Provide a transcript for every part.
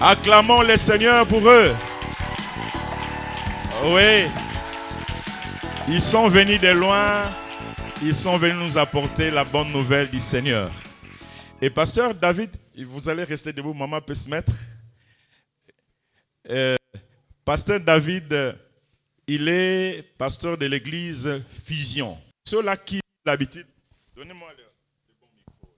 Acclamons le Seigneur pour eux. Oui. Ils sont venus de loin. Ils sont venus nous apporter la bonne nouvelle du Seigneur. Et pasteur David, vous allez rester debout, maman peut se mettre. Pasteur David, il est pasteur de l'église Fusion. Ceux-là qui ont l'habitude, donnez-moi le bon micro.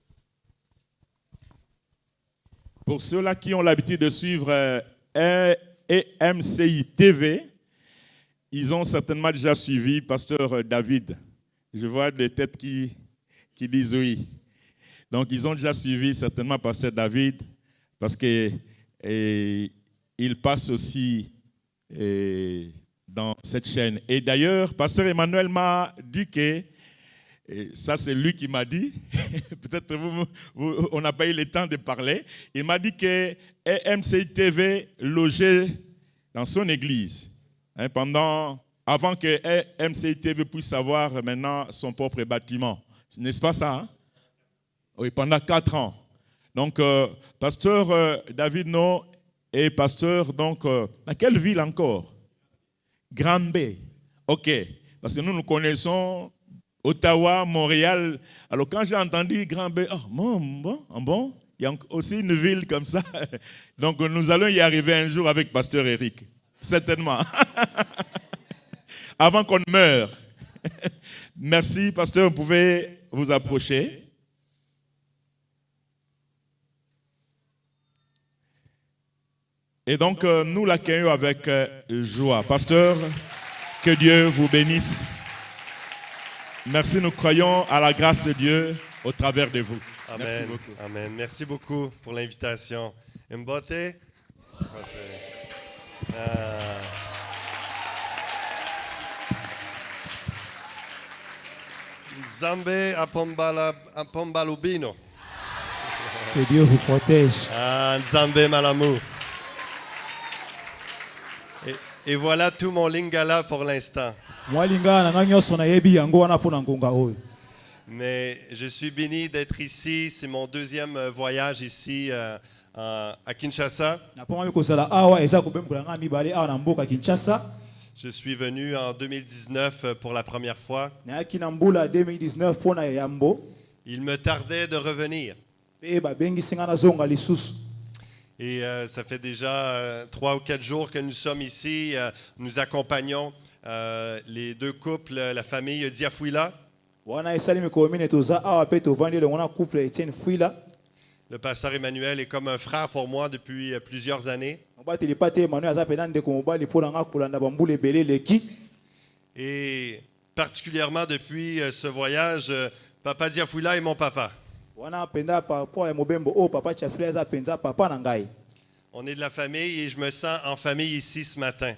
Pour ceux-là qui ont l'habitude de suivre MCI TV, ils ont certainement déjà suivi pasteur David. Je vois des têtes qui disent oui. Donc, ils ont déjà suivi certainement pasteur David parce qu'il passe aussi dans cette chaîne. Et d'ailleurs, pasteur Emmanuel m'a dit que, ça c'est lui qui m'a dit, peut-être on n'a pas eu le temps de parler, il m'a dit que MCI TV logeait dans son église avant que MCI TV puisse avoir maintenant son propre bâtiment. N'est-ce pas ça? Hein? Oui, pendant 4 ans. Donc, pasteur David No est pasteur, donc, dans quelle ville encore? Granby. Ok. Parce que nous connaissons Ottawa, Montréal. Alors, quand j'ai entendu Granby, bon, il y a aussi une ville comme ça. Donc, nous allons y arriver un jour avec pasteur Eric. Certainement. Avant qu'on meure. Merci, pasteur. Vous pouvez vous approcher. Et donc, nous l'accueillons avec joie. Pasteur, que Dieu vous bénisse. Merci, nous croyons à la grâce de Dieu au travers de vous. Amen. Merci beaucoup. Amen. Merci beaucoup pour l'invitation. Mbote. Nzambe apombalubino. Que Dieu vous protège. Nzambe malamu. Et voilà tout mon lingala pour l'instant. Mais je suis béni d'être ici. C'est mon deuxième voyage ici à Kinshasa. Je suis venu en 2019 pour la première fois. Il me tardait de revenir. Et ça fait déjà 3 ou 4 jours que nous sommes ici. Nous accompagnons les 2 couples, la famille Diafouila. Le pasteur Emmanuel est comme un frère pour moi depuis plusieurs années. Et particulièrement depuis ce voyage, Papa Diafouila est mon papa. On est de la famille et je me sens en famille ici ce matin.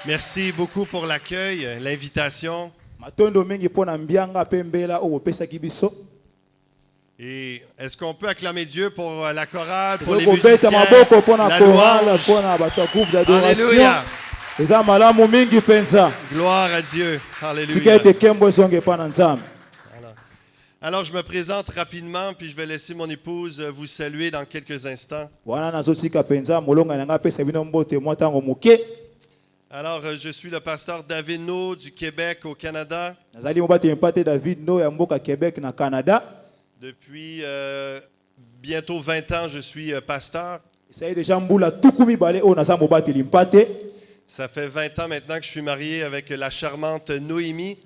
Merci beaucoup pour l'accueil, l'invitation. Et est-ce qu'on peut acclamer Dieu pour la chorale, pour les musiciens, la louange? Alléluia. Gloire à Dieu. Alléluia. Alors, je me présente rapidement, puis je vais laisser mon épouse vous saluer dans quelques instants. Alors, je suis le pasteur David No du Québec au Canada. Depuis bientôt 20 ans, je suis pasteur. Ça fait 20 ans maintenant que je suis marié avec la charmante Noémie.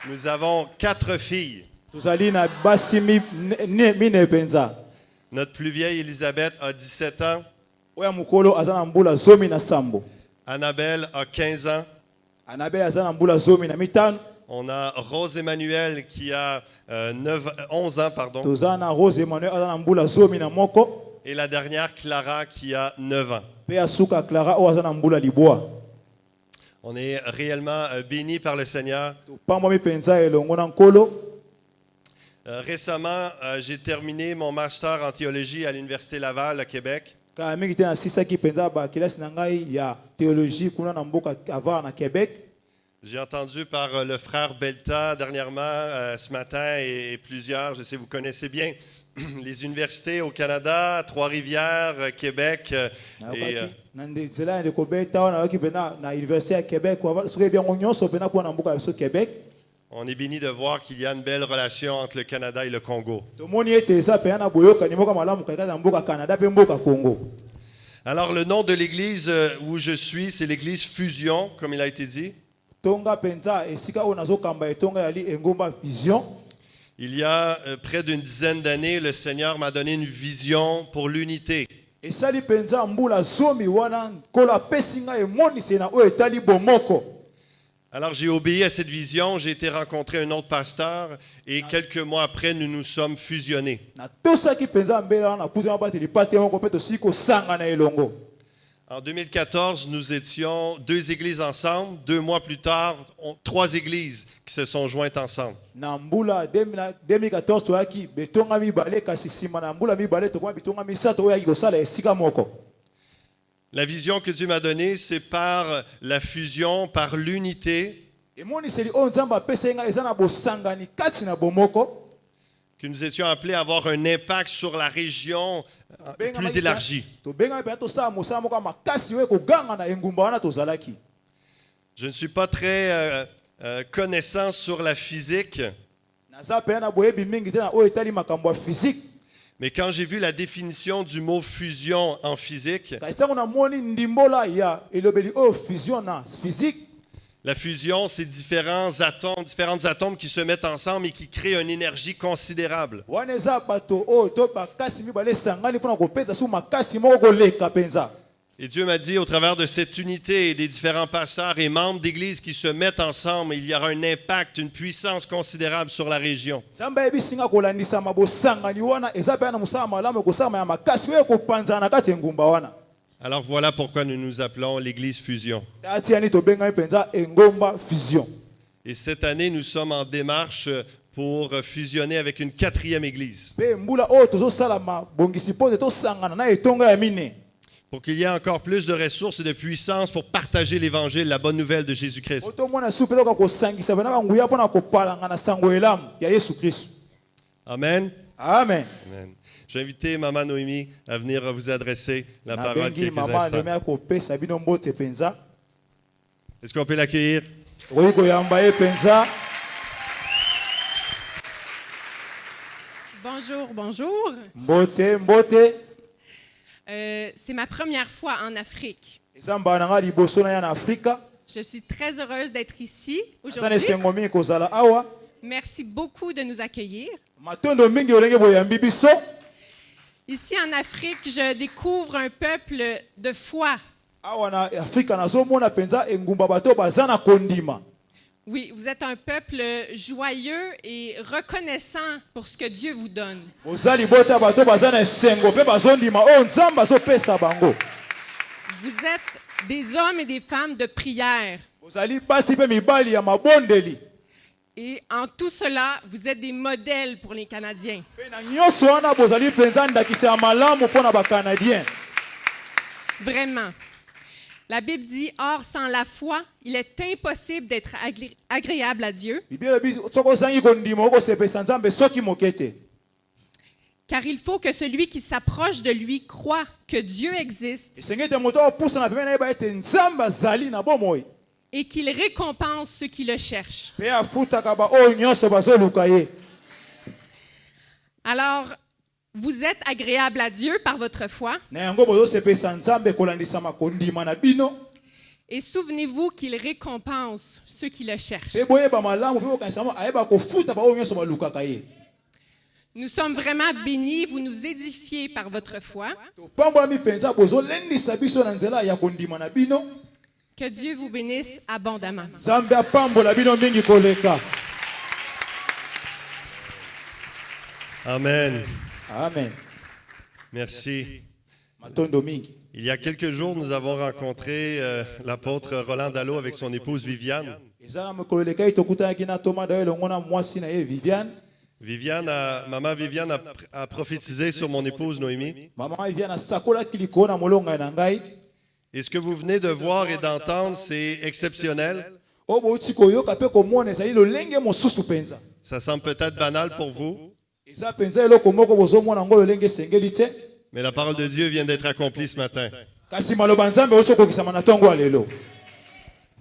Nous avons 4 filles. Notre plus vieille, Elisabeth, a 17 ans. Annabelle a 15 ans. On a Rose Emmanuel qui a 11 ans. Et la dernière, Clara, qui a 9 ans. On est réellement bénis par le Seigneur. Récemment, j'ai terminé mon master en théologie à l'Université Laval à Québec. J'ai entendu par le frère Belta dernièrement, ce matin, et plusieurs, je sais, vous connaissez bien les universités au Canada, Trois-Rivières, Québec. Et, na nzela ya ndeko beta wana yoki pena na université ya Québec soki bien nyonso pena kwa na mboka biso Québec. On est béni de voir qu'il y a une belle relation entre le Canada et le Congo. Tomoni ete eza pena na boyoka ni mboka malamu kaka na mboka Canada pe mboka Congo. Alors, le nom de l'église où je suis, c'est l'église Fusion, comme il a été dit. Tonga penza esika ona zo kamba etonga yali engomba Vision. Il y a près d'une dizaine d'années, le Seigneur m'a donné une vision pour l'unité. Esali penza mbula zomi wana kola pesinga emonisi na o etali bomoko. Alors j'ai obéi à cette vision, j'ai été rencontrer un autre pasteur et quelques mois après, nous nous sommes fusionnés. Na tosaki penza mbela na kuza mabati lipate moko pe tosiko sanga na elongo. En 2014, nous étions 2 églises ensemble. 2 mois plus tard, 3 églises qui se sont jointes ensemble. Na mbula 2014 toyaki betonga mibale kasi sima na mbula mibale tokoma betonga misato oyaki kosala esika moko. La vision que Dieu m'a donnée, c'est par la fusion, par l'unité, Emoniseli o nzamba apesenga eza na bosangani kati na bomoko. que nous étions appelés à avoir un impact sur la région plus élargie. Tobenga pe tosala mosala moko makasi we koganga na engumba wana tozalaki. Je ne suis pas très connaissant sur la physique, Naza pe na boyebi mingi te na o etali makambo ya physique. mais quand j'ai vu la définition du mot fusion en physique, Kasi tango na moni ndimbola ya elobeli o fusion na physique. la fusion, c'est différents atomes qui se mettent ensemble et qui créent une énergie considérable. Wana eza bato o to bakasi mibale sangani mpona kopesa su makasi moko koleka penza. Et Dieu m'a dit, au travers de cette unité et des différents pasteurs et membres d'église qui se mettent ensemble, il y aura un impact, une puissance considérable sur la région. Nzambe ayebisinga kolandisa mabosangani wana eza pe na mosala malamu ekosala ya makasi oyo ekopanzana na kati ya engumba wana. Alors voilà pourquoi nous nous appelons l'église Fusion. Tati yani tobengami penza engomba Vision. Et cette année, nous sommes en démarche pour fusionner avec une 4e église, Pe mbula oyo tozosala mabongisi mpo te tosangana na etonga ya mine. pour qu'il y ait encore plus de ressources et de puissance pour partager l'évangile, la bonne nouvelle de Jésus-Christ. Otomona su pe toka kosangisa bana banguya mpona kopalanga na sango elamu ya Yesu Kristo. Amen. Amen. Amen. Je vais inviter Maman Noémie à venir vous adresser la parole Nabengi quelques mama instants. alemi akopesa bino mbote penza. Est-ce qu'on peut l'accueillir? Okoki koyamba ye penza. Bonjour, bonjour. Mbote mbote. C'est ma première fois en Afrique. Eza mbala nanga liboso na ya na Afrika. Je suis très heureuse d'être ici Aza na aujourd'hui. esengo mingi kozala awa. Merci beaucoup de nous accueillir. Matondo mingi olenge boyambi biso. Ici en Afrique, je découvre un peuple de foi. Awa na Afrika nazomona penza engumba bato baza na kondima. Oui, vous êtes un peuple joyeux et reconnaissant pour ce que Dieu vous donne. Bozali bota bato baza na esengo pe bazondima o nzamba azopesa bango. Vous êtes des hommes et des femmes de prière. Bozali basi pe mibali ya mabondeli. Et en tout cela, vous êtes des modèles pour les Canadiens. Pe na nyonso wana bozali penza ndakisa ya malamu mpona bacanadien. Vraiment. La Bible dit, or sans la foi, il est impossible d'être agréable à Dieu, Biblia bi soko zangi kondima okosepesa nzambe soki mokete. car il faut que celui qui s'approche de lui croit que Dieu existe Esengete moto opusa na pembe na yeba ete nzambe azali na bomoi. et qu'il récompense ceux qui le cherchent. Pe afutaka ba oyo nyonso bazoluka ye. Alors, vous êtes agréable à Dieu par votre foi Na yango bozosepesa nzambe kolandisa makondima na bino. et souvenez-vous qu'il récompense ceux qui le cherchent. Pe boyeba malamu pe bokanisa mo ayeba kofuta ba oyo nyonso balukaka ye. Nous sommes vraiment bénis, vous nous édifiez par votre foi. Topambolami penza bozolendisa biso na nzela ya kondima na bino. Que Dieu vous bénisse abondamment. Nzambe apambola bino mingi koleka. Amen. Amen. Merci. Matondo mingi. Il y a quelques jours, nous avons rencontré l'apôtre Roland Dallot avec son épouse Viviane. Ezala mokolo lekai tokutanaki na Thomas dayo elongo mwasi na ye Viviane. Maman Viviane a prophétisé sur mon épouse Noémie. Maman Viviane asakolaki likolo na molonga na ngai. Et ce que vous venez de voir et d'entendre, c'est exceptionnel. oyo bouti koyoka mpe komona ezali lolenge mosusu mpenza. Ça semble peut-être banal pour vous, Eza mpenza eloko moko bozomona yango lolenge esengeli te, mais la parole de Dieu vient d'être accomplie ce matin. kasi maloba nzambe oti okokisama na ntongo ya lelo.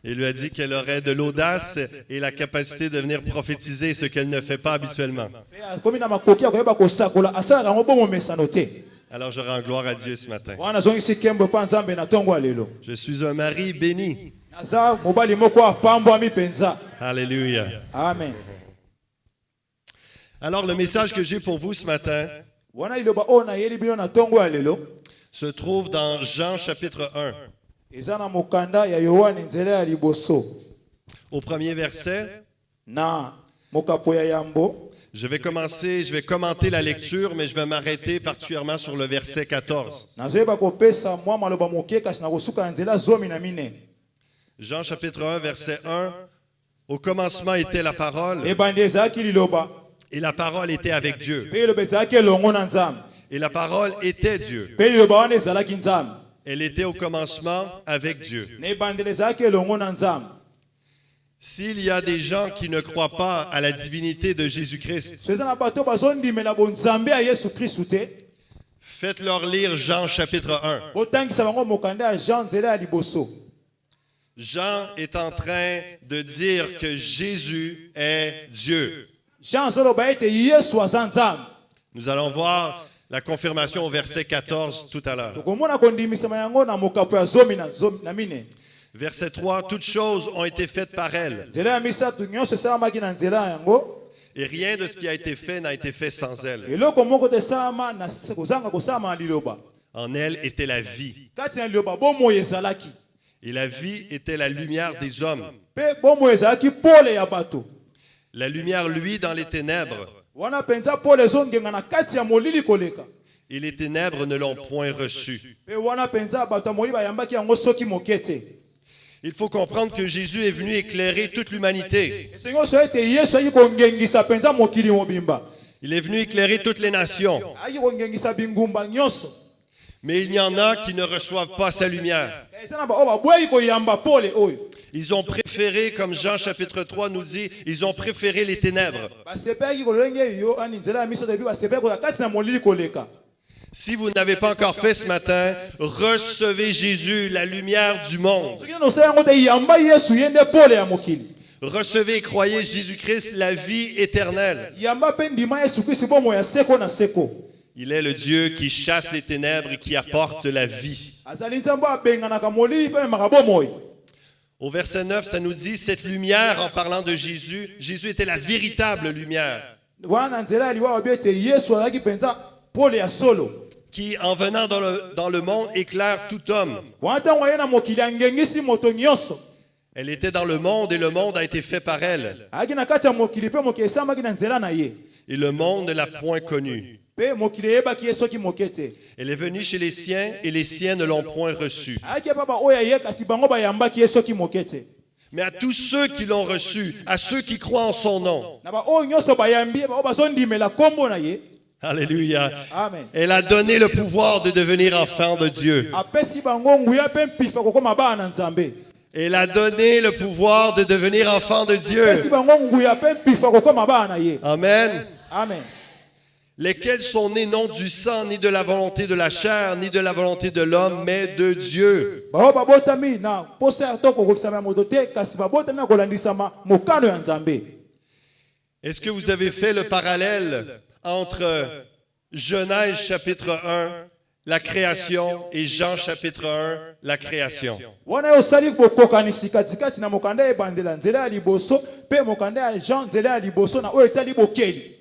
Il lui a dit qu'elle aurait de l'audace et la capacité de venir prophétiser ce qu'elle ne fait pas habituellement. Mpe akomi na makoki ya koyeba kosakola asalaka yango bongo mesano te. Alors je rends gloire à Dieu ce matin. Wana azongisi nkembo epa nzambe na ntongo ya lelo. Je suis un mari béni. Naza mobali moko apambwami mpenza. Alléluia. Amen. Alors le message que j'ai pour vous ce matin Wana liloba oyo nayeli bino na ntongo ya lelo se trouve dans Jean chapitre 1. eza na mokanda ya Yohane nzela ya liboso Au premier verset, na mokapo ya yambo. je vais commenter la lecture, mais je vais m'arrêter particulièrement sur le verset 14. Nazoyeba kopesa mwa maloba moke kasi na kosuka na nzela zomi na mine. Jean chapitre 1, verset 1. Au commencement était la parole, Ebandi ezalaki liloba et la parole était avec Dieu. mpe liloba ezalaki elongo na nzambe Et la parole était Dieu. mpe liloba wana ezalaki nzambe. Elle était au commencement avec Dieu. Na ebandeli ezalaki elongo na nzambe. S'il y a des gens qui ne croient pas à la divinité de Jésus-Christ, So eza na bato bazondimela bonzambe ya Yesu Kristu te, faites-leur lire Jean chapitre 1. botangisa bango mokanda ya Jean nzela ya liboso. Jean est en train de dire que Jésus est Dieu. Jean azoloba ete Yesu aza nzambe. Nous allons voir la confirmation au verset 14 tout à l'heure. Tokomona kondimisama yango na mokapo ya zomi na mine. Verset 3, toutes choses ont été faites par elle, Nzela ya misato nyonso esalamaki na nzela yango, et rien de ce qui a été fait n'a été fait sans elle. eloko moko te esalama na kozanga kosalama na liloba. En elle était la vie, Kati na liloba bomoi ezalaki, et la vie était la lumière des hommes. mpe bomoi ezalaki pole ya bato. La lumière luit dans les ténèbres, Wana penza pole ezongenga na kati ya molili koleka, et les ténèbres ne l'ont point reçu. mpe wana penza bato ya molili bayambaki yango soki moke te. Il faut comprendre que Jésus est venu éclairer toute l'humanité. Esengi oso ete Yesu ayaki kongengisa penza mokili mobimba, Il est venu éclairer toutes les nations. ayaki kongengisa bingumba nyonso. Mais il y en a qui ne reçoivent pas sa lumière. Eza na baoyo babwaki koyamba pole oyo, Ils ont préféré, comme Jean chapitre 3 nous dit, ils ont préféré les ténèbres. basepelaki kolenge yo ani nzela ya misato ebi basepelaki koya kati na molili koleka. Si vous n'avez pas encore fait ce matin, recevez Jésus, la lumière du monde. Soki nano osala yango te yamba Yesu ye nde pole ya mokili. Recevez et croyez Jésus-Christ, la vie éternelle. Yamba mpe ndima Yesu Kristu bomoi ya seko na seko. Il est le Dieu qui chasse les ténèbres et qui apporte la vie. Azali nzambe abenganaka molili mpe memaka bomoi. Au verset 9, ça nous dit, cette lumière, en parlant de Jésus, Jésus était la véritable lumière, Wana na nzela ya liwa babi ete Yesu azalaki penza pole ya solo. qui, en venant dans le monde, éclaire tout homme. Wana ntango aye na mokili angengisi moto nyonso. Elle était dans le monde et le monde a été fait par elle. Ayaki na kati ya mokili mpe mokili esamaki na nzela na ye. Et le monde ne l'a point connue. Mpe mokili eyebaki ye soki moke te. Elle est venue chez les siens et les siens ne l'ont point reçue. Ayaki epa baoyo aye kasi bango bayambaki ye soki moke te. Mais à tous ceux qui l'ont reçu, à ceux qui croient en son nom, Na baoyo nyonso bayambi ye baoyo bazondimela kombo na ye. alléluia, Amen. elle a donné le pouvoir de devenir enfant de Dieu. Apesi bango nguya mpe mpifa kokoma bana na nzambe. Elle a donné le pouvoir de devenir enfant de Apesi Dieu. bango nguya mpe mpifa kokoma bana na ye. Amen. Amen. Lesquels sont nés non du sang, ni de la volonté de la chair, ni de la volonté de l'homme, mais de Dieu. Bao babotami na posa ya toko kokisama ya moto te kasi babotami na kolandisama mokano ya nzambe. Est-ce que vous avez fait le parallèle entre Genèse chapitre 1, la création, et Jean chapitre 1, la création? Wana yo sali bokokanisi katikati na mokanda ebandela nzela ya liboso pe mokanda ya Jean nzela ya liboso na oyo etali bokeli.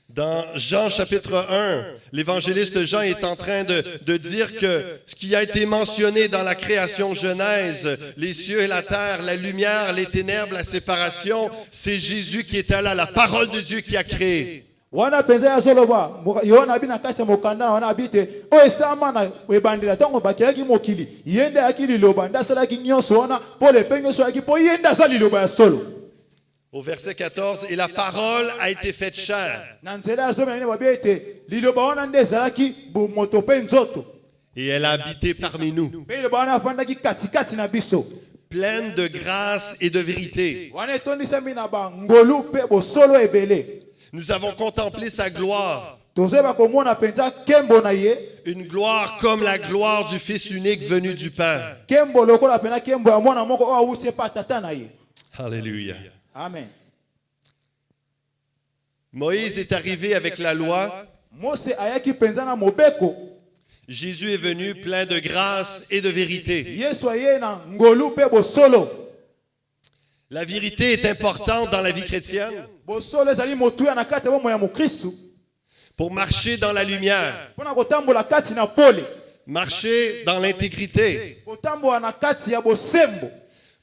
Dans Jean chapitre 1, l'évangéliste Jean est en train de dire que ce qui a été mentionné dans la création Genèse, les cieux et la terre, la lumière, les ténèbres, la séparation, c'est Jésus qui était là, la parole de Dieu qui a créé. Wana penza ya zoloba Yohana abi na kati ya mokanda wana abi te oyo esama na ebandela ntango bakelaki mokili yende ayaki liloba nde asalaki nyonso wana mpo lepe nyonso ayaki mpo yende aza liloba ya solo. Au verset 14, et la parole a été faite chair, Na nzela ya zomi na nini babi ete liloba wana nde ezalaki moto mpe nzoto et elle a habité parmi nous. mpe liloba wana afandaki katikati na biso. pleine de grâce et de vérité. wana etondisami na bangolu mpe bosolo ebele. Nous avons contemplé sa gloire, Tozoyeba komona mpenza nkembo na ye, une gloire comme la gloire du Fils unique venu du Père. nkembo lokola mpenza nkembo ya mwana moko oyo awuti epa tata na ye. Alléluia. Amen. Moïse est arrivé avec la loi. Mose ayaki mpenza na mobeko. Jésus est venu plein de grâce et de vérité. Yesu aye na ngolu mpe bosolo. La vérité est importante dans la vie chrétienne Bosolo ezali motuya na kati ya bomoi ya mokristu. pour marcher dans la lumière, Mpona kotambola kati na pole. marcher dans l'intégrité, Kotambola na kati ya bosembo.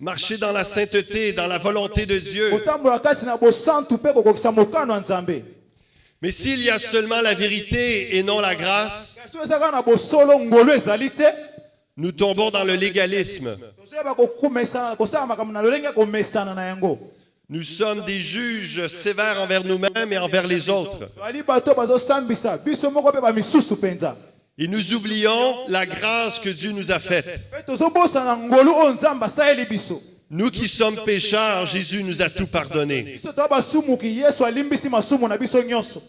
marcher dans la sainteté, dans la volonté de Dieu. Kotambola kati na bosantu mpe kokokisa mokano ya Nzambe. Mais s'il y a seulement la vérité et non la grâce, Kasi ezaka na bosolo ngolu ezali te. nous tombons dans le légalisme. Tozoyeba kokumesana kosala makambo na lolenge ya komesana na yango. Nous sommes des juges sévères envers nous-mêmes et envers les autres. Toali bato bazosambisa biso moko mpe bamisusu mpenza. Et nous oublions la grâce que Dieu nous a faite. Mpe tozobosana ngolu oyo Nzambe asaleli biso. Nous qui sommes pécheurs, Jésus nous a tout pardonné. Biso toza basumuki Yesu alimbisi masumu na biso nyonso.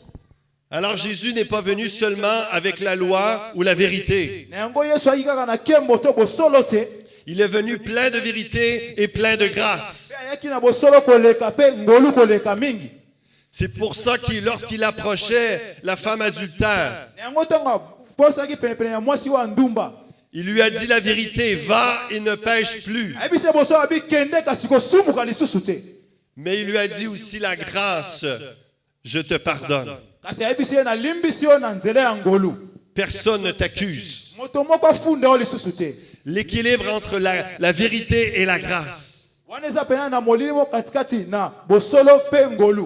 Alors Jésus n'est pas venu seulement avec la loi ou la vérité. Na yango Yesu ayaki kaka na nkembo to bosolo te. Il est venu plein de vérité et plein de grâce. Mpe ayaki na bosolo koleka mpe ngolu koleka mingi. C'est pour ça que lorsqu'il approchait la femme adultère, Na yango ntango aposanaki penepene ya mwasi wa ndumba. il lui a dit la vérité, va et ne pêche plus. Ayebisi ye bosolo abi kende kasi kosumuka lisusu te. Mais il lui a dit aussi la grâce, je te pardonne. Kasi ayebisi ye nalimbisi yo na nzela ya ngolu. Personne ne t'accuse. Moto moko afunda yo lisusu te. L'équilibre entre la vérité et la grâce. Wana eza pena na molimo katikati na bosolo mpe ngolu.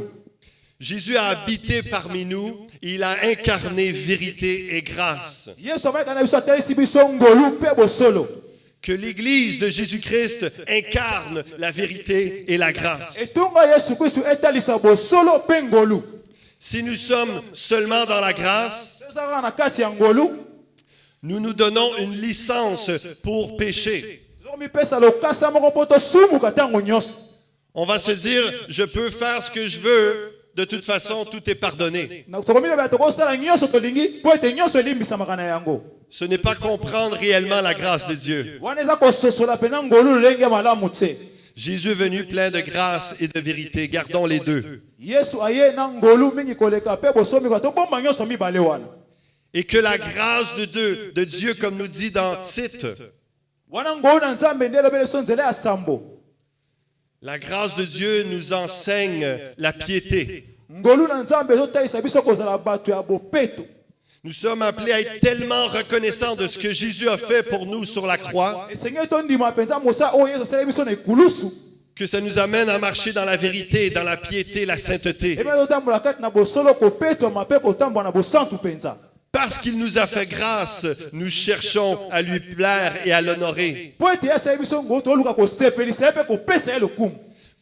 Jésus a habité parmi nous, il a incarné vérité et grâce. Yesu amayaka na biso atelisi biso ngolu mpe bosolo. Que l'Église de Jésus-Christ incarne la vérité et la grâce. Etonga Yesu Kristu etalisa bosolo mpe ngolu. Si nous sommes seulement dans la grâce, Ezaka na kati ya ngolu. nous nous donnons une licence pour pécher. Zomipesa lokasa moko mpo tosumuka ntango nyonso. On va se dire, je peux faire ce que je veux, de toute façon, tout est pardonné. Na tokomina bya tokosala nyonso tolingi mpo ete nyonso elimbisamaka na yango. Ce n'est pas comprendre réellement la grâce de Dieu. Wana eza kososola pena ngolu lolenge malamu te. Jésus est venu plein de grâce et de vérité. Gardons les deux. Yesu aye na ngolu mingi koleka mpe bosomika tobomba nyonso mibale wana. Et que la grâce de Dieu, comme nous dit dans Tite, Wana ngolu na Nzambe nde elobeli biso nzela ya sambo. la grâce de Dieu nous enseigne la piété. Ngolu na Nzambe ezotalisa biso kozala bato ya bopeto. Nous sommes appelés à être tellement reconnaissants de ce que Jésus a fait pour nous sur la croix, Esengeli tondima mpenza mosala oyo Yesu asaleli biso na ekulusu. que ça nous amène à marcher dans la vérité, dans la piété, la sainteté. Ebe totambola kati na bosolo kopetoma mpe kotambola na bosantu mpenza. Parce qu'il nous a fait grâce, nous cherchons à lui plaire et à l'honorer. Po ete ye asaleli biso ngolu toluka kosepelisa ye mpe kopesa ye lokumu.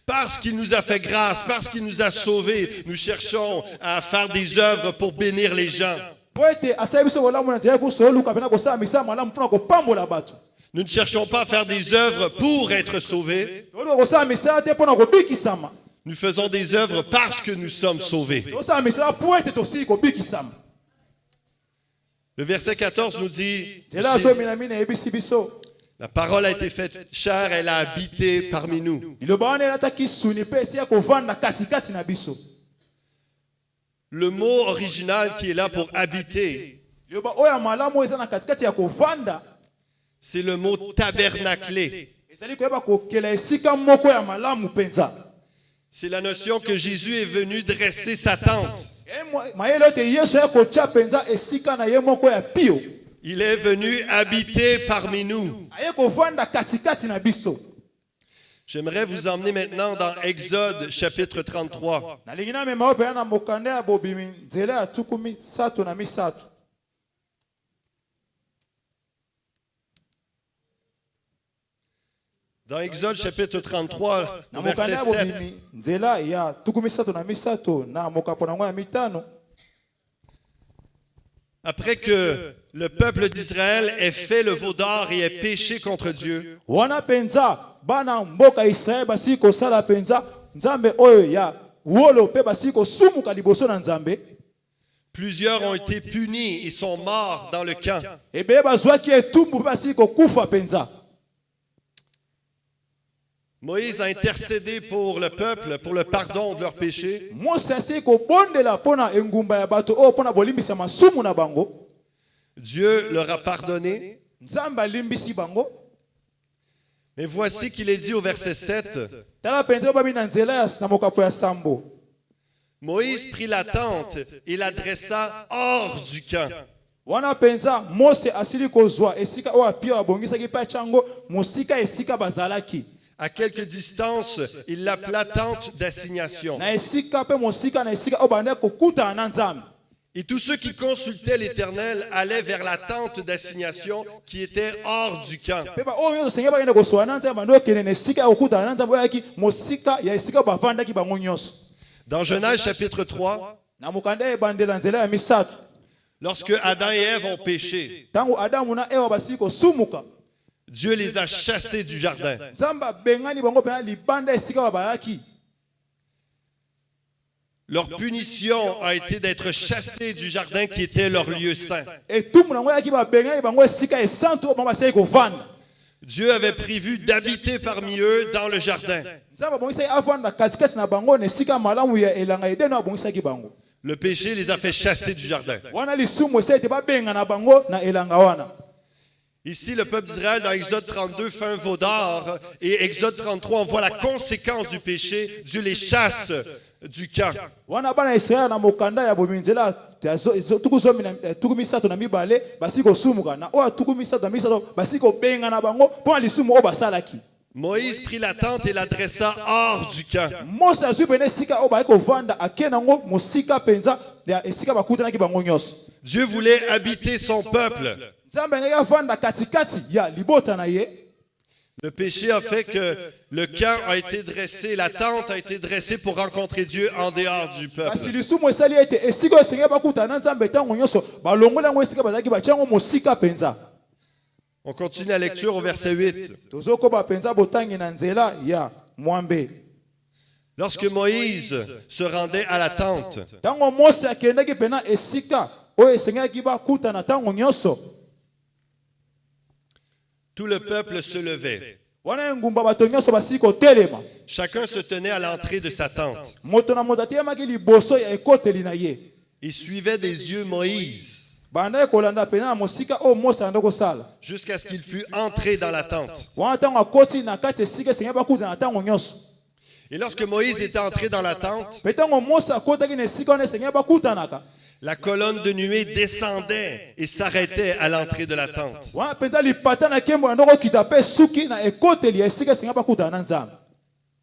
Parce qu'il nous a fait grâce, parce qu'il nous a sauvés, nous cherchons à faire des œuvres pour bénir les gens. Po ete asaleli biso bolamu na nzela kusu toluka mpena kosala misala malamu mpona kopambola bato. Nous ne cherchons pas à faire des œuvres pour être sauvés. Toluka kosala misala te mpona kobikisama. Nous faisons des œuvres parce que nous sommes sauvés. Tosala misala po ete tosili kobikisama. Le verset 14 nous dit, Nzela azomi na mine eyebisi biso. la parole a été faite chair, elle a habité parmi nous. Liloba wana elataki suni mpe esi ya kovanda katikati na biso. Le mot original qui est là pour habiter, Liloba oyo ya malamu oyo eza na katikati ya kovanda. c'est le mot tabernaclé. Ezali koyeba kokela esika moko ya malamu mpenza. C'est la notion que Jésus est venu dresser sa tente. Mayele ete Yesu ya kotia mpenza esika na ye moko ya pio. Il est venu habiter parmi nous. Aye kovanda katikati na biso. J'aimerais vous emmener maintenant dans Exode chapitre 33. Nalingi na mema oyo na mokanda ya bobimi nzela ya tuku misato na misato. Dans Exode chapitre 33, Na au verset mokanda ya 7, bobimi nzela ya tuku misato na misato na mokapo na ngo ya mitano. Après que le peuple d'Israël ait fait le veau d'or et ait péché contre Dieu, wana penza bana mboka Israel basi kosala penza nzambe oyo ya wolo pe basi kosumuka liboso na nzambe plusieurs ont été punis et sont morts dans le camp. ebele bazwaki etumbu pe basi kokufa penza. Moïse a intercédé pour le peuple, pour le pardon de leurs péchés. Mose asi kobondela mpona engumba ya bato oyo mpona bolimbisa masumu na bango. Dieu leur a pardonné. Nzambe alimbisi bango. Mais voici qu'il est dit au verset 7, Tala penza babi na nzela ya na mokapo ya sambo. Moïse prit la tente et la dressa hors du camp. Wana penza Mose asili kozwa esika oyo apia abongisaki pe chango mosika esika bazalaki. À quelque distance, il l'appela tente d'assignation. Na esika pe mosika na esika oyo bande kokutana na nzambe. Et tous ceux qui consultaient l'Éternel allaient vers la tente d'assignation qui était hors du camp. Pe ba oyo nyonso senge bakende kozwa na nzambe bande okende na esika ya kokutana na nzambe oyaki mosika ya esika bavandaki bango nyonso. Dans Genèse chapitre 3, Na mokanda ebandela nzela ya misato. lorsque Adam et Ève ont péché, Tango Adamu na Ewa basi kosumuka. Dieu les a chassés du jardin. Nzambe bengani bango pena libanda esika babalaki. Leur punition a été d'être chassés du jardin qui était leur lieu saint. Etumbu nango yaki babengani bango esika esantu oyo bango basali kovanda. Dieu avait prévu d'habiter parmi eux dans le jardin. Nzambe abongisaki avanda katikati na bango na esika malamu ya elanga edeno abongisaki bango. Le péché les a fait chasser du jardin. Wana lisumu esali ete babenga na bango na elanga wana. Ici, le peuple d'Israël, dans Exode 32, fait un veau d'or. Et Exode 33, on voit la conséquence du péché. Dieu les chasse du camp. Wana bana Israel na mokanda ya bominzela tuku zomi na tuku misato na mibale basi kosumuka na oyo tuku misato na misato basi kobenga na bango mpo na lisumu oyo basalaki. Moïse prit la tente et la dressa hors du camp. Mose azwi pene esika oyo bali kovanda ake nango mosika penza ya esika bakutanaki bango nyonso. Dieu voulait habiter son peuple. Nzambe ngaki avanda katikati ya libota na ye. Le péché a fait que le camp a été dressé, la tente a été dressée pour rencontrer Dieu en dehors du Kasi peuple. lisumu esali ete esika oyo esengeli bakutana na Nzambe ntango nyonso balongola yango esika bazalaki batia yango mosika penza. On continue la lecture au verset 8. Tozokoba penza botangi na nzela ya mwambe. Lorsque Moïse se rendait à la tente, Ntango Mose akendaki pena esika oyo esengelaki bakutana ntango nyonso. tout le peuple se levait. Wana engumba bato nyonso basili kotelema. Chacun se tenait à l'entrée de sa tente. Moto na moto atelemaki liboso ya ekoteli na ye. Il suivait des yeux Moïse Bandaki kolanda pena na mosika oyo Mose alanda kosala. jusqu'à ce qu'il fût entré dans la tente. Wana ntango akoti na kati esika esengeli bakutana ntango nyonso. Et lorsque Moïse était entré dans la tente, Pe ntango Mose akotaki na esika wana esengeli bakutanaka. la colonne de nuée descendait et s'arrêtait à l'entrée de la tente. Wana penza lipata na nkembo na ndoko kita pe suki na ekoteli ya esika esengeli bakutana na Nzambe.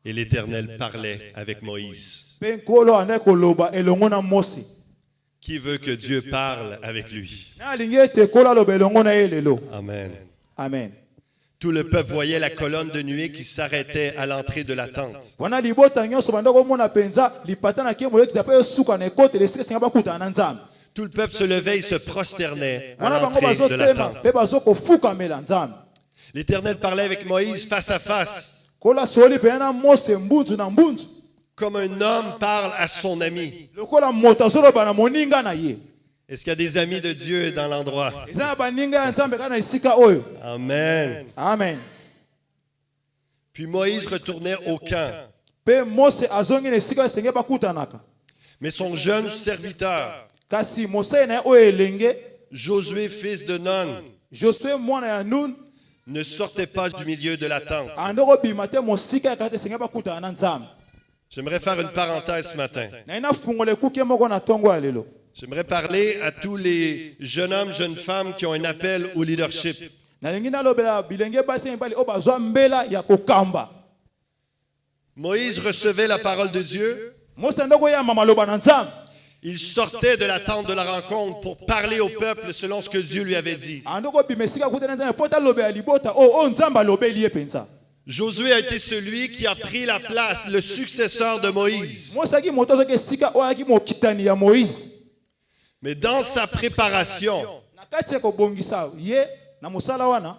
Et l'Éternel parlait avec Moïse. Pe nkolo andaki koloba elongo na Mose. Qui veut que Dieu parle avec lui? Na alingi ete nkolo aloba elongo na ye lelo. Amen. Amen. Tout le peuple voyait la colonne de nuée qui s'arrêtait à l'entrée de la tente. Wana libota nyonso banda komona penza lipata na nkembo kita pe suka na ekoteli esika esengeli bakutana na Nzambe. Tout le peuple se levait et se prosternait à Wana bango l'entrée de la bazotema tente. pe bazokofukamela Nzambe. L'Éternel parlait avec Moïse face à face, Kola soli pena na Mose mbunzu na mbunzu. comme un homme parle à son ami. Lokola moto azoloba na moninga na ye. Est-ce qu'il y a des amis de Dieu dans l'endroit? Eza na baninga ya Nzambe kana esika oyo. Amen. Amen. Puis Moïse retournait au camp. Pe Mose azongi na esika esengeli bakutanaka. Mais son jeune serviteur, Kasi Mose na ye oyo elenge Josué, fils de Nun, Josue mwana ya Nun ne sortait pas du milieu de la tente. andoko bima te mosika ya kati esengeli bakutana na Nzambe. J'aimerais faire une parenthèse ce matin. Na ina fungola ekuke moko na tongo ya lelo. J'aimerais parler à tous les jeunes hommes, jeunes femmes qui ont un appel au leadership. Nalingi nalobela bilenge basi mibali oyo bazwa mbela ya kokamba. Moïse recevait la parole de Dieu. Mose andoko yamba maloba na Nzambe. Il sortait de la tente de la rencontre pour parler au peuple selon ce que Dieu lui avait dit. Andoko bima esika kutana na Nzambe po talobela libota oyo Nzambe alobeli ye penza. Josué a été celui qui a pris la place, le successeur de Moïse. Mose aki moto azoki esika oyo aki mokitani ya Moïse. Mais dans sa préparation, na kati ya kobongisa ye na mosala wana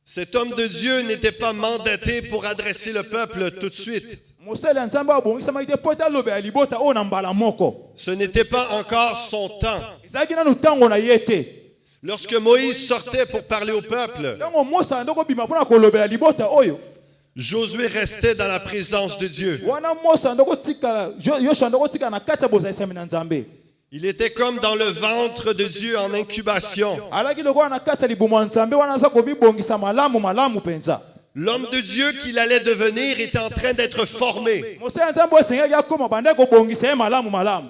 cet homme de Dieu n'était pas mandaté pour adresser le peuple tout de suite. mosala ya nzambe abongisamaki te po ete alobela libota oyo na mbala moko. Ce n'était pas encore son temps. Ezalaki nanu ntango na ye te. Lorsque Moïse sortait pour parler au peuple, Ntango Mose ando kobima mpona kolobela libota oyo, Josué restait dans la présence de Dieu. wana Mose ando kotikala Yoshua ando kotikala na kati ya bozalisami na Nzambe. Il était comme dans le ventre de Dieu en incubation. Alaki lokola na kati ya libumu ya Nzambe wana aza kobibongisa malamu malamu penza. L'homme de Dieu qu'il allait devenir était en train d'être formé. Mosala ya Nzambe oyo esengeli akoma banda kobongisa ye malamu malamu.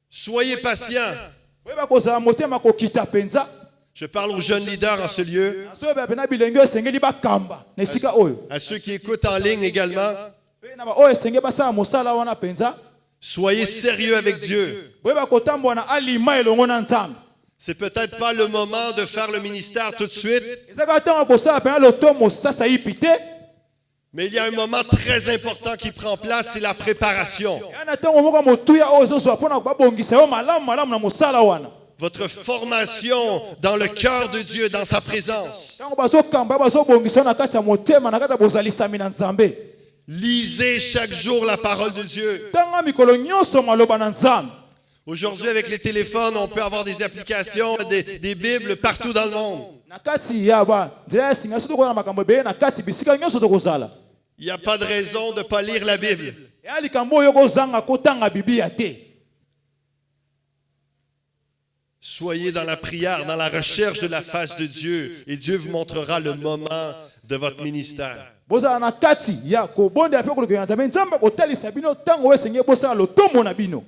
Soyez patients. Boyeba kozala motema kokita penza. Je parle aux jeunes leaders en ce lieu, Soyo pena bilenge esengeli bakamba na esika oyo. à ceux qui écoutent en ligne également. Pe na ba oyo esengeli basala mosala wana penza. Soyez sérieux avec Dieu. Boyeba kotambola na alima elongo na Nzambe. C'est peut-être pas le moment de faire le ministère tout de suite, Ezaka ntango kosala pena lotomo sasa ipite. mais il y a un moment très important qui prend place, c'est la préparation. Yana ntango moko motuya oyo ezozwa mpona babongisa yo malamu malamu na mosala wana. Votre formation dans le cœur de Dieu, dans sa présence. Ntango bazokamba bazobongisa yo na kati ya motema na kati ya bozalisami na Nzambe. Lisez chaque jour la parole de Dieu. Tanga mikolo nyonso maloba na Nzambe. Aujourd'hui, avec les téléphones, on peut avoir des applications, des Bibles partout dans le monde. Na kati ya ba nzela ya singa soto koza na makambo ebele na kati bisika nyonso tokozala. Il n'y a pas de raison de ne pas lire la Bible. Ya likambo oyo kozanga kotanga Biblia te. Soyez dans la prière, dans la recherche de la face de Dieu, et Dieu vous montrera le moment de votre ministère. Bozala na kati ya kobonda pe kolokela Nzambe Nzambe kotalisa bino tango esengeli bosala lotomo na bino.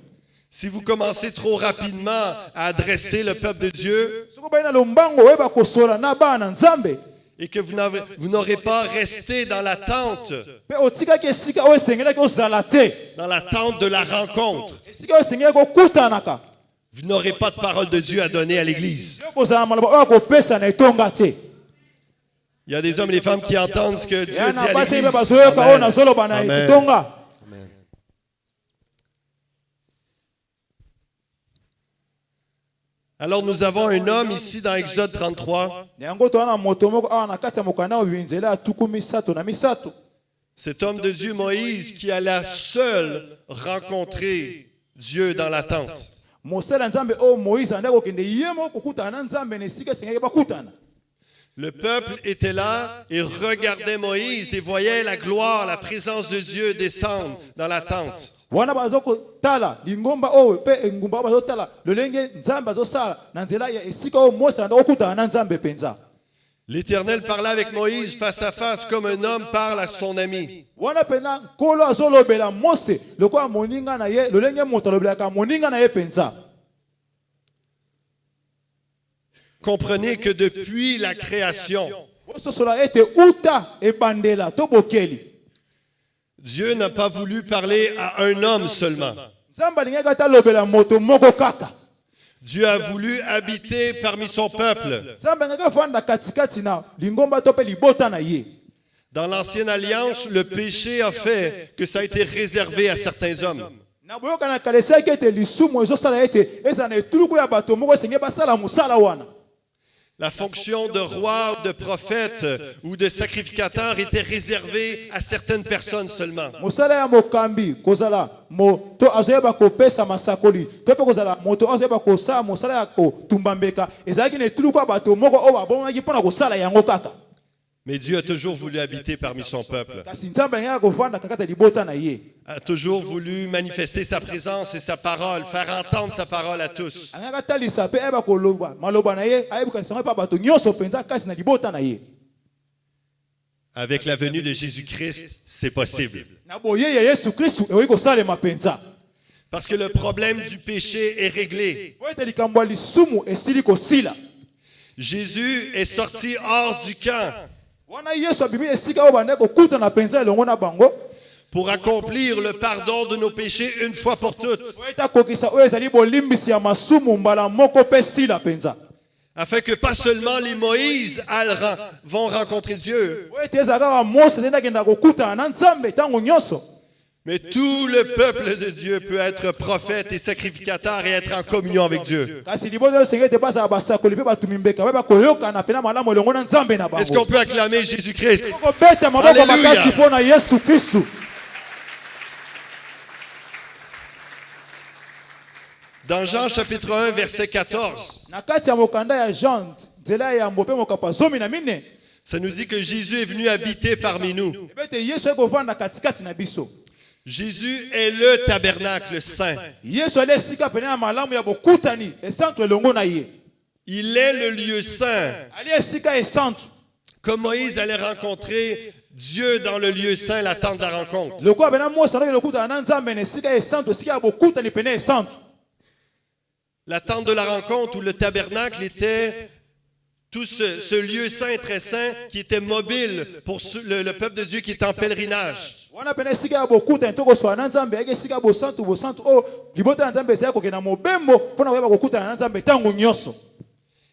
Si vous commencez trop rapidement à adresser le peuple de Dieu Soko bayina lombango oyeba kosola na bana Nzambe et que vous n'aurez pas resté dans l'attente, pe otikaki esika oyo esengelaki ozala te. dans l'attente de la rencontre, Esika oyo esengeli kokutanaka. vous n'aurez pas de parole de Dieu à donner à l'Église. Yo kozala maloba oyo kopesa na etonga te. Il y a des hommes et des femmes qui entendent ce que Dieu Ya dit na à basi l'Église. be bazoyoka oyo Amen. nazoloba na Amen. etonga. Alors nous avons un homme ici dans Exode 33. Yango toana moto moko awa na kati ya mokanda oyo nzela ya tuku misato na misato. Cet homme de Dieu, Moïse, qui alla seul rencontrer Dieu dans la tente. Mosala Nzambe oyo Moïse anda kokende ye moko kokutana na Nzambe na esika esengeli bakutana. Le peuple était là et regardait Moïse et voyait la gloire, la présence de Dieu descendre dans la tente. Wana bazokotala lingomba oyo pe engumba bazotala lolenge Nzambe azosala na nzela ya esika oyo Mose anda kokutana na Nzambe penza. L'Éternel parla avec Moïse face à face comme un homme parle à son ami. Wana pena kolo azolobela Mose lokola moninga na ye lolenge moto alobelaka moninga na ye penza. Comprenez que depuis la création, Bososola ete uta ebandela to bokeli. Dieu n'a pas voulu parler à un homme seulement. Nzambe alingaki ata lobela moto moko kaka. Dieu a voulu habiter parmi son peuple. Nzambe alingaki afanda katikati na lingomba to pe libota na ye. Dans l'ancienne alliance, le péché a fait que ça a été réservé à certains hommes. Na boyoka na kalesaki ete lisumu ezosala ete eza na etuluku ya bato moko esengeli basala mosala wana. La fonction de roi, de prophète ou de sacrificateur était réservée à certaines personnes seulement. Mosala ya mokambi kozala moto azoyeba kopesa masakoli to pe kozala moto azoyeba kosala mosala ya kotumba mbeka ezalaki na etuluku ya bato moko oyo babongaki mpona kosala yango kaka. Mais Dieu a toujours voulu habiter parmi son peuple, Kasi Nzambe alingaki kovanda kaka libota na ye. a toujours voulu manifester sa présence et sa parole, faire entendre sa parole à tous. Alingaki atalisa pe ayeba koloba maloba na ye ayebikanisanga mpe bato nyonso mpenza kasi na libota na ye. Avec la venue de Jésus-Christ, c'est possible. Na boye ya Yesu Kristu ekoki kosalema mpenza. Parce que le problème du péché est réglé. Po ete likambo ya lisumu esili kosila. Jésus est sorti hors du camp Wana Yesu abimi esika oyo bande kokutana mpenza elongo na bango. pour accomplir le pardon de nos péchés une fois pour toutes, Po ete akokisa oyo ezali bolimbisi ya masumu mbala moko mpe sila mpenza. afin que pas seulement les Moïse vont rencontrer Dieu, Po ete ezalaka Mose nde akenda kokutana na Nzambe ntango nyonso. Mais tout le peuple de Dieu peut être prophète et sacrificateur et être en communion avec Dieu. kasi libota oyo esengeli ete bazala basakoli mpe batumi mbeka mpe bakoyokana pena malamu elongo na nzambe na Est-ce bango qu'on peut acclamer Jésus-Christ? kobeta maboko Alléluia. makasi mpo na yesu kristu. Dans Jean chapitre 1, verset 14, Na kati ya mokanda ya Jean nzela ya yambo mpe mokapa 14, ça nous dit que Jésus est venu habiter parmi nous. ebe ete yesu aye kovanda katikati na biso. Jésus est le tabernacle saint. Yesu ali esika pene ya malamu ya bokutani esantu elongo na ye. Il est le lieu saint. Ali esika esantu Comme Moïse allait rencontrer Dieu dans le lieu saint, la tente de la rencontre. lokola pene Mose alaki lokutana na nzambe na esika esantu esika ya bokutani pene esantu. La tente de la rencontre ou le tabernacle était tout ce lieu saint, très saint, qui était mobile pour le peuple de Dieu qui est en pèlerinage. Wana pene esika ya bokutani to koswala na nzambe yaki esika ya bosantu oyo libota ya nzambe ezali kokende na mobembo mpona koyeba kokutana na nzambe ntango nyonso.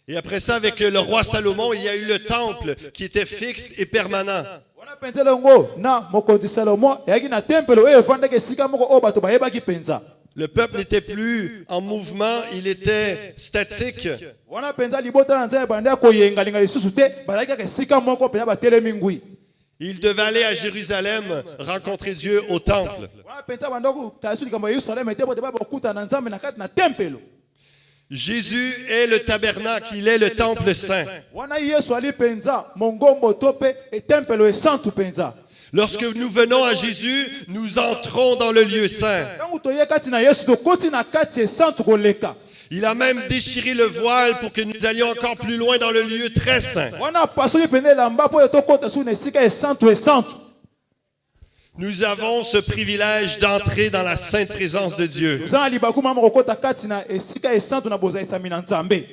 Et après ça, avec le roi Salomon, il y a eu le temple qui était fixe et permanent. Wana penza longo na mokonzi Salomo eyaki na tempelo oyo evandaki esika moko oyo bato bayebaki penza. Le peuple n'était plus en mouvement, il était statique. Wana penza libota na nzambe banda koyengalinga lisusu te bazalaki kaka esika moko penza batelemi ngwi. Il devait aller à Jérusalem rencontrer Dieu au temple. Wana penza banda kotala su likambo ya Yerusalemu ete bote bakokutana na nzambe na kati na tempelo. Jésus est le tabernacle, il est le temple saint. Wana Yesu ali penza mongombo to pe e tempelo esantu penza. Lorsque nous venons à Jésus, nous entrons dans le lieu saint. Tangu toye kati na Yesu tokoti na kati esantu koleka. Il a même déchiré le voile pour que nous allions encore plus loin dans le lieu très saint. Wana pasoli pene lamba po tokota su na esika esantu esantu. Nous avons ce privilège d'entrer dans la sainte présence de Dieu. Zana libaku mama kokota kati na esika esantu na bozaisami na nzambe.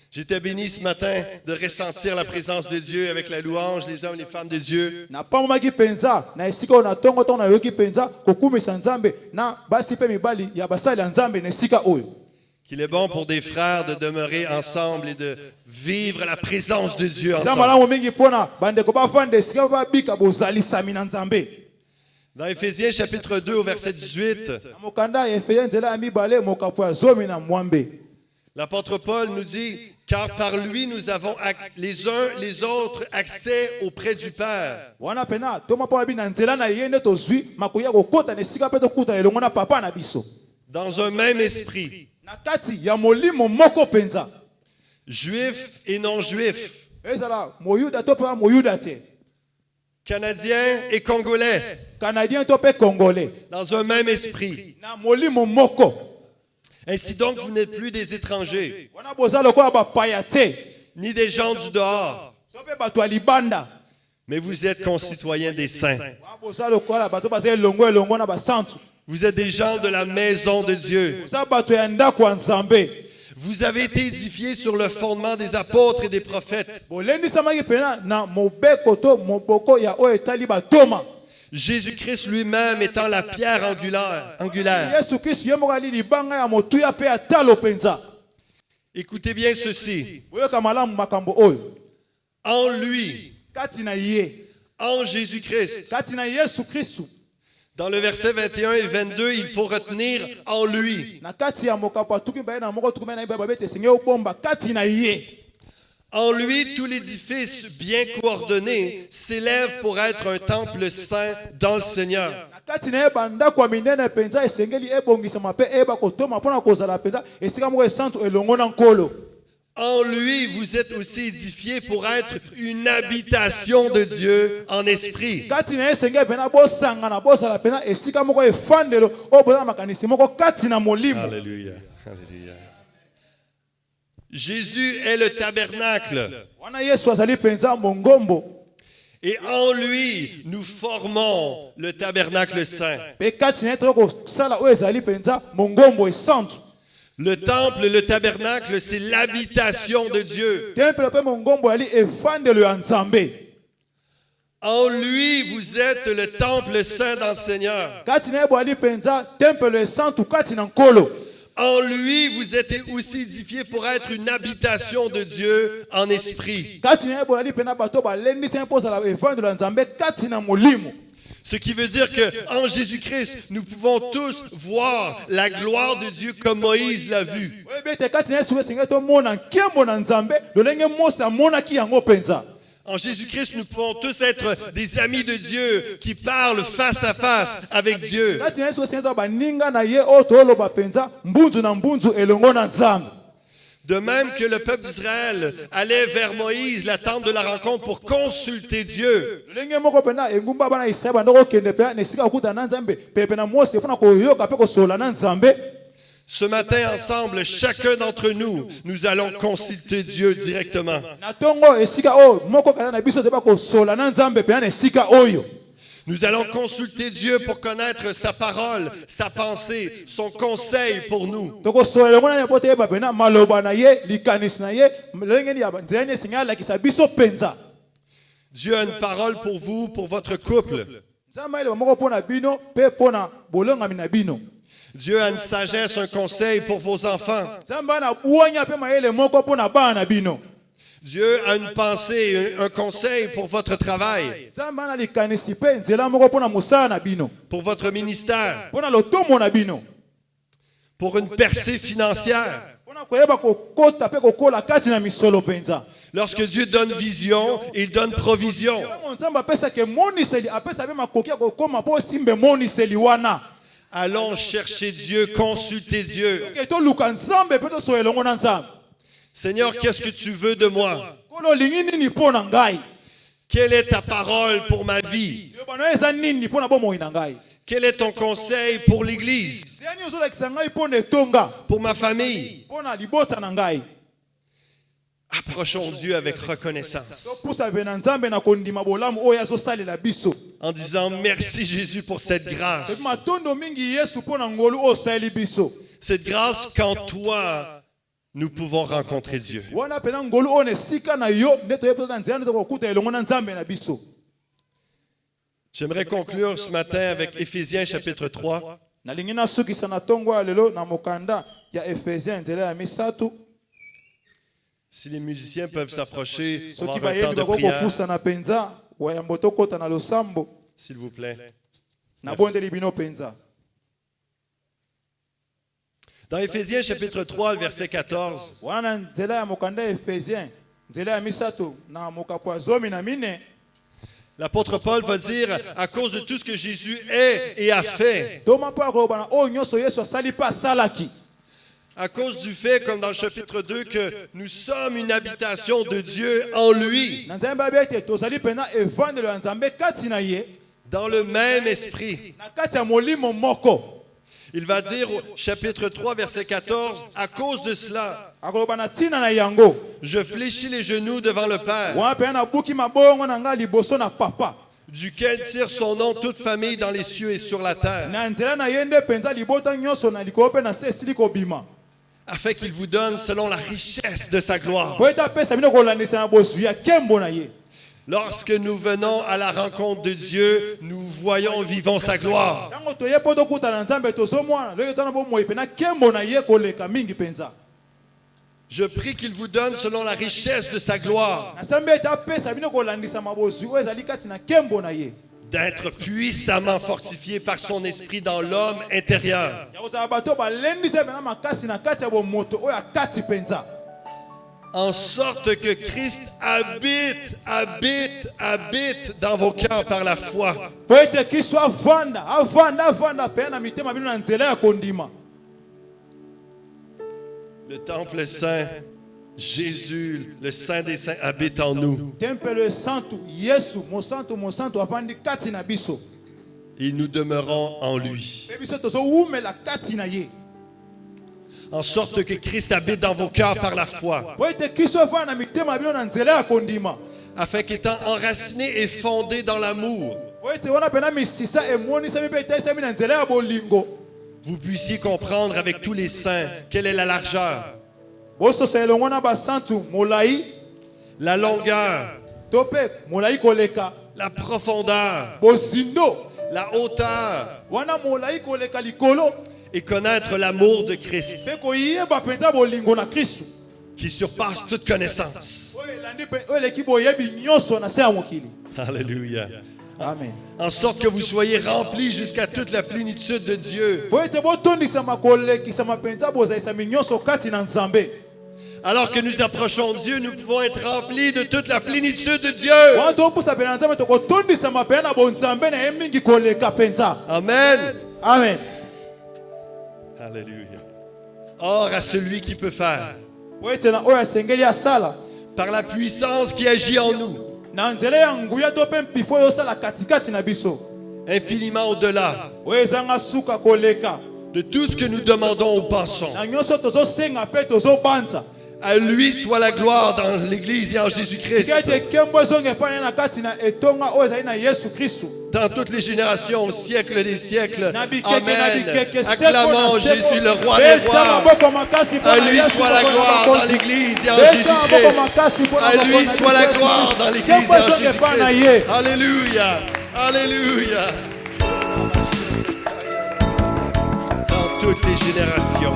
J'étais béni ce matin de ressentir la présence de Dieu avec la louange, les hommes et les femmes de Dieu. Na pamomaki penza na esika oyo na tongo tongo na yoki penza kokumisa nzambe na basi pe mibali ya basali ya nzambe na esika oyo. Qu'il est bon pour des frères de demeurer ensemble et de vivre la présence de Dieu Za ensemble. malamu mingi pona bandeko bafanda esika babika bozalisami na nzambe. Dans Éphésiens chapitre 2 au verset 18, Na mokanda ya Efesia nzela ya mibale mokapo ya zomi na mwambe. l'apôtre Paul nous dit, car par lui nous avons les uns les autres accès auprès du Père. Wana pena toma pa bina nzela na ye nde tozwi makoya kokota na esika pe tokuta elongo na papa na biso. Dans un même esprit, Na kati ya molimo moko penza. juifs et non-juifs, Ezala moyuda to pa moyuda te. canadiens et congolais, Canadien to pe congolais. dans un même esprit. Na molimo moko. Ainsi donc, vous n'êtes plus des étrangers, Wana boza lokola bapaya te. ni des gens du dehors, To pe bato ya libanda. mais vous êtes concitoyens des saints. Wana boza lokola bato baza elongo na basantu. Vous êtes des gens de la maison de Dieu. Boza bato ya ndako ya nzambe. Vous avez été édifiés sur le fondement des apôtres et des prophètes. Bolendisamaki pena na mobeko to moboko ya oyo etali batoma. Jésus-Christ lui-même étant la pierre angulaire. Yesu Kristo ye moko ali libanga ya motuya pe ya talo penza. Écoutez bien ceci. Boyoka malamu makambo oyo. En lui, Kati na ye. en Jésus-Christ. Kati na Yesu Kristo. Dans le verset 21 et 22, il faut retenir en lui. Na kati ya mokapo atuki baye na moko tuki baye na iba babete senge obomba kati na ye. En lui, tout l'édifice bien coordonné s'élève pour être un temple saint dans le Seigneur. Na kati na ye bandako ya minene penza esengeli ebongisama pe eba kotoma mpona kozala penza esika moko esantu elongo na nkolo. En lui, vous êtes aussi édifiés pour être une habitation de Dieu en esprit. Kati na ye esengeli pena bosangana bozala pena esika moko efandelo oyo boza na makanisi moko kati na molimo. Alléluia. Alléluia. Jésus est le tabernacle. Wana Yesu azali penza mongombo. Et en lui, nous formons le tabernacle saint. Pe kati na ye toko kosala oyo ezali penza mongombo esantu. Le temple, le tabernacle, c'est l'habitation de Dieu. Temple pe mongombo ali efandelo ya nzambe. En lui, vous êtes le temple saint dans le Seigneur. Kati na ye boali penza temple esantu kati na nkolo. En lui, vous êtes aussi édifiés pour être une habitation de Dieu en esprit. Kati na ye boali pena bato balendisa mpo ozala efandelo ya nzambe kati na molimo. Ce qui veut dire qu'en Jésus-Christ, nous pouvons tous voir la gloire de Dieu comme Moïse l'a vu. oyebi ete kati na yesu esengeli tomona nkembo na nzambe lolenge mose amonaki yango mpenza. En Jésus-Christ, nous pouvons tous être des amis de Dieu qui parlent face à face avec Dieu. kati na yesu esengeli toza baninga na ye oyo tooloba mpenza mbunzu na mbunzu elongo na nzambe. De même que le peuple d'Israël allait vers Moïse, la tente de la rencontre, pour consulter Dieu. lolenge moko mpenza engumba bana israele banda kokende mpe na esika kokutana na nzambe pepe na mose mpona koyoka mpe kosola na nzambe. Ce matin, ensemble, chacun d'entre nous, nous allons consulter Dieu directement. na ntongo esika oyo moko kaka na biso toyeba kosola na nzambe mpenza na esika oyo. Nous allons consulter Dieu pour connaître sa parole, sa pensée, son conseil pour nous. tokosola elongo nani mpo toyeba mpena maloba na ye likanisi na ye lolenge nini ya nzela nini esengeli alakisa biso mpenza. Dieu a une parole pour vous, pour votre couple. nzambe ayeleba moko mpo na bino mpe mpo na bolongami na bino. Dieu a une sagesse, un conseil pour vos enfants. nzambe ana bwanya mpe mayele moko mpo na bana na bino. Dieu a une pensée, un conseil pour votre travail, nzambe ana likanisi mpe nzela moko mpo na mosala na bino, pour votre ministère, mpo na lotomo na bino, pour une percée financière. mpo na koyeba kokota mpe kokola kati na misolo mpenza. Lorsque Dieu donne vision, il donne provision. ntango nzambe apesaka emoniseli apesa mpe makoki ya kokóma mpo osimba emoniseli wana. Allons chercher Dieu, consulter Dieu. ke toluka nzambe mpe tosola elongo na nzambe. Seigneur, qu'est-ce que tu veux de moi? kolo olingi nini mpo na ngai? Quelle est ta parole pour ma vie? yobano eza nini mpo na bomoi na ngai? Quel est ton conseil pour l'Église, yani ozolakisa ngai mpo na etonga, pour ma famille? mpo na libota na ngai. Approchons Dieu avec reconnaissance topusa mpe na nzambe na kondima bolamu oyo azosalela biso. en disant merci Jésus pour cette grâce. epi matondo mingi yesu mpo na ngolu oyo osali biso. Cette grâce qu'en toi, nous pouvons rencontrer Dieu. wana mpena ngolu oyo na esika na yo nde toyebi na nzela nde tokokuta elongo na nzambe na biso. J'aimerais conclure ce matin avec Éphésiens chapitre 3. nalingi nasukisa na ntongo ya lelo na mokanda ya efesien nzela ya misatu. Si les musiciens peuvent s'approcher, on va soki avoir un temps bayebi de bakoki prière, kopusana mpenza wayambo tokota na losambo s'il vous plaît. nabondeli bino mpenza. Dans Éphésiens chapitre 3, le verset 14, wana na nzela ya mokanda ya efesien nzela ya misatu na mokapo ya 14. l'apôtre Paul va dire, à cause de tout ce que Jésus est et a fait, toma mpo ya koloba na oyo nyonso yesu asali mpe asalaki. à cause du fait, comme dans le chapitre 2, que nous sommes une habitation de Dieu en lui, na nzambe abi ete tozali mpena evandelo ya nzambe kati na ye dans le même esprit. na kati ya molimo moko. Il va dire au chapitre 3, verset 14, à cause de cela, akoloba na ntina na yango je fléchis les genoux devant le Père, wana mpena nabuki mabongo na ngai liboso na papa, duquel tire son nom toute famille dans les cieux et sur la terre, na nzela na ye nde mpenza libota nyonso na likolo mpe na se esili kobima, afin qu'il vous donne selon la richesse de sa gloire. po ete apesa bino kolandisa na bozwi ya nkembo na ye. Lorsque nous venons à la rencontre de Dieu, nous voyons, vivons sa gloire. ntango toye mpo tokutana na nzambe tozomwana loki tana bomoi mpena nkembo na ye koleka mingi mpenza. Je prie qu'il vous donne selon la richesse de sa gloire, nasambi ete apesa bino kolandisa mabozwi oyo ezali kati na nkembo na ye, d'être puissamment fortifié par son esprit dans l'homme intérieur, ya kozala bato balendisa mpena makasi na kati ya bomoto oyo akati mpenza, en sorte que Christ habite dans vos cœurs par la foi. po ete kristo avanda mpena na mitema bino na nzela ya kondima. Le temple saint, Jésus, le Saint des Saints, habite en nous. tempelo santu yesu mosantu avandi kati na biso, Et nous demeurons en lui. mpe biso tozowumela kati na ye, En sorte que Christ habite dans vos cœurs par la foi, po ete kristo avanda na mitema bino na nzela ya kondima, afin qu'étant enraciné et fondé dans l'amour, po ete wana mpena misisa emonisami mpe etaisami na nzela ya bolingo, vous puissiez comprendre avec tous les saints quelle est la largeur, bososa elongo na basantu molai la longueur, to mpe molai koleka la profondeur, bozindo, la hauteur, wana molai koleka likolo, et connaître l'amour de Christ mpe koyeba mpenza bolingo na kristu qui surpasse toute connaissance. oyo elandi mpe oyo eleki boyebi nyonso na se ya mokili. Alléluia. Amen. En sorte que vous soyez remplis jusqu'à toute la plénitude de Dieu. Po ete botondisama kolekisama penza bozalisami nyonso kati na Nzambe. Alors que nous approchons Dieu, nous pouvons être remplis de toute la plénitude de Dieu. Wana topusa pene na Nzambe tokotondisama pene na bonzambe na ye mingi koleka penza. Amen. Amen. Alléluia. Or à celui qui peut faire, Po ete na oyo asengeli asala par la puissance qui agit en nous, na nzela ya nguya to mpe mpifo oyo osala katikati na biso infiniment au-delà oyo ezanga suka koleka de tout ce que nous demandons ou pensons. na nyonso tozosenga mpe tozobanza. À lui soit la gloire dans l'Église et en Jésus-Christ, Tika ete nkembo ezonga epai na ye na kati na etonga oyo ezali na Yesu Kristu. dans toutes les générations, au siècle des siècles. Na bikeke na Amen. bikeke, seko Acclamons na seko. Jésus, le roi des Beta rois. maboko makasi mpo À na lui Yesu soit la moko na gloire dans bakonzi. l'Église et en Beta maboko Jésus-Christ. makasi mpo na À lui bakonzi soit la Yesu gloire Kristu. dans l'Église Nkembo et en ezonga epai na ye. Jésus-Christ. Alléluia. Alléluia. Dans toutes les générations.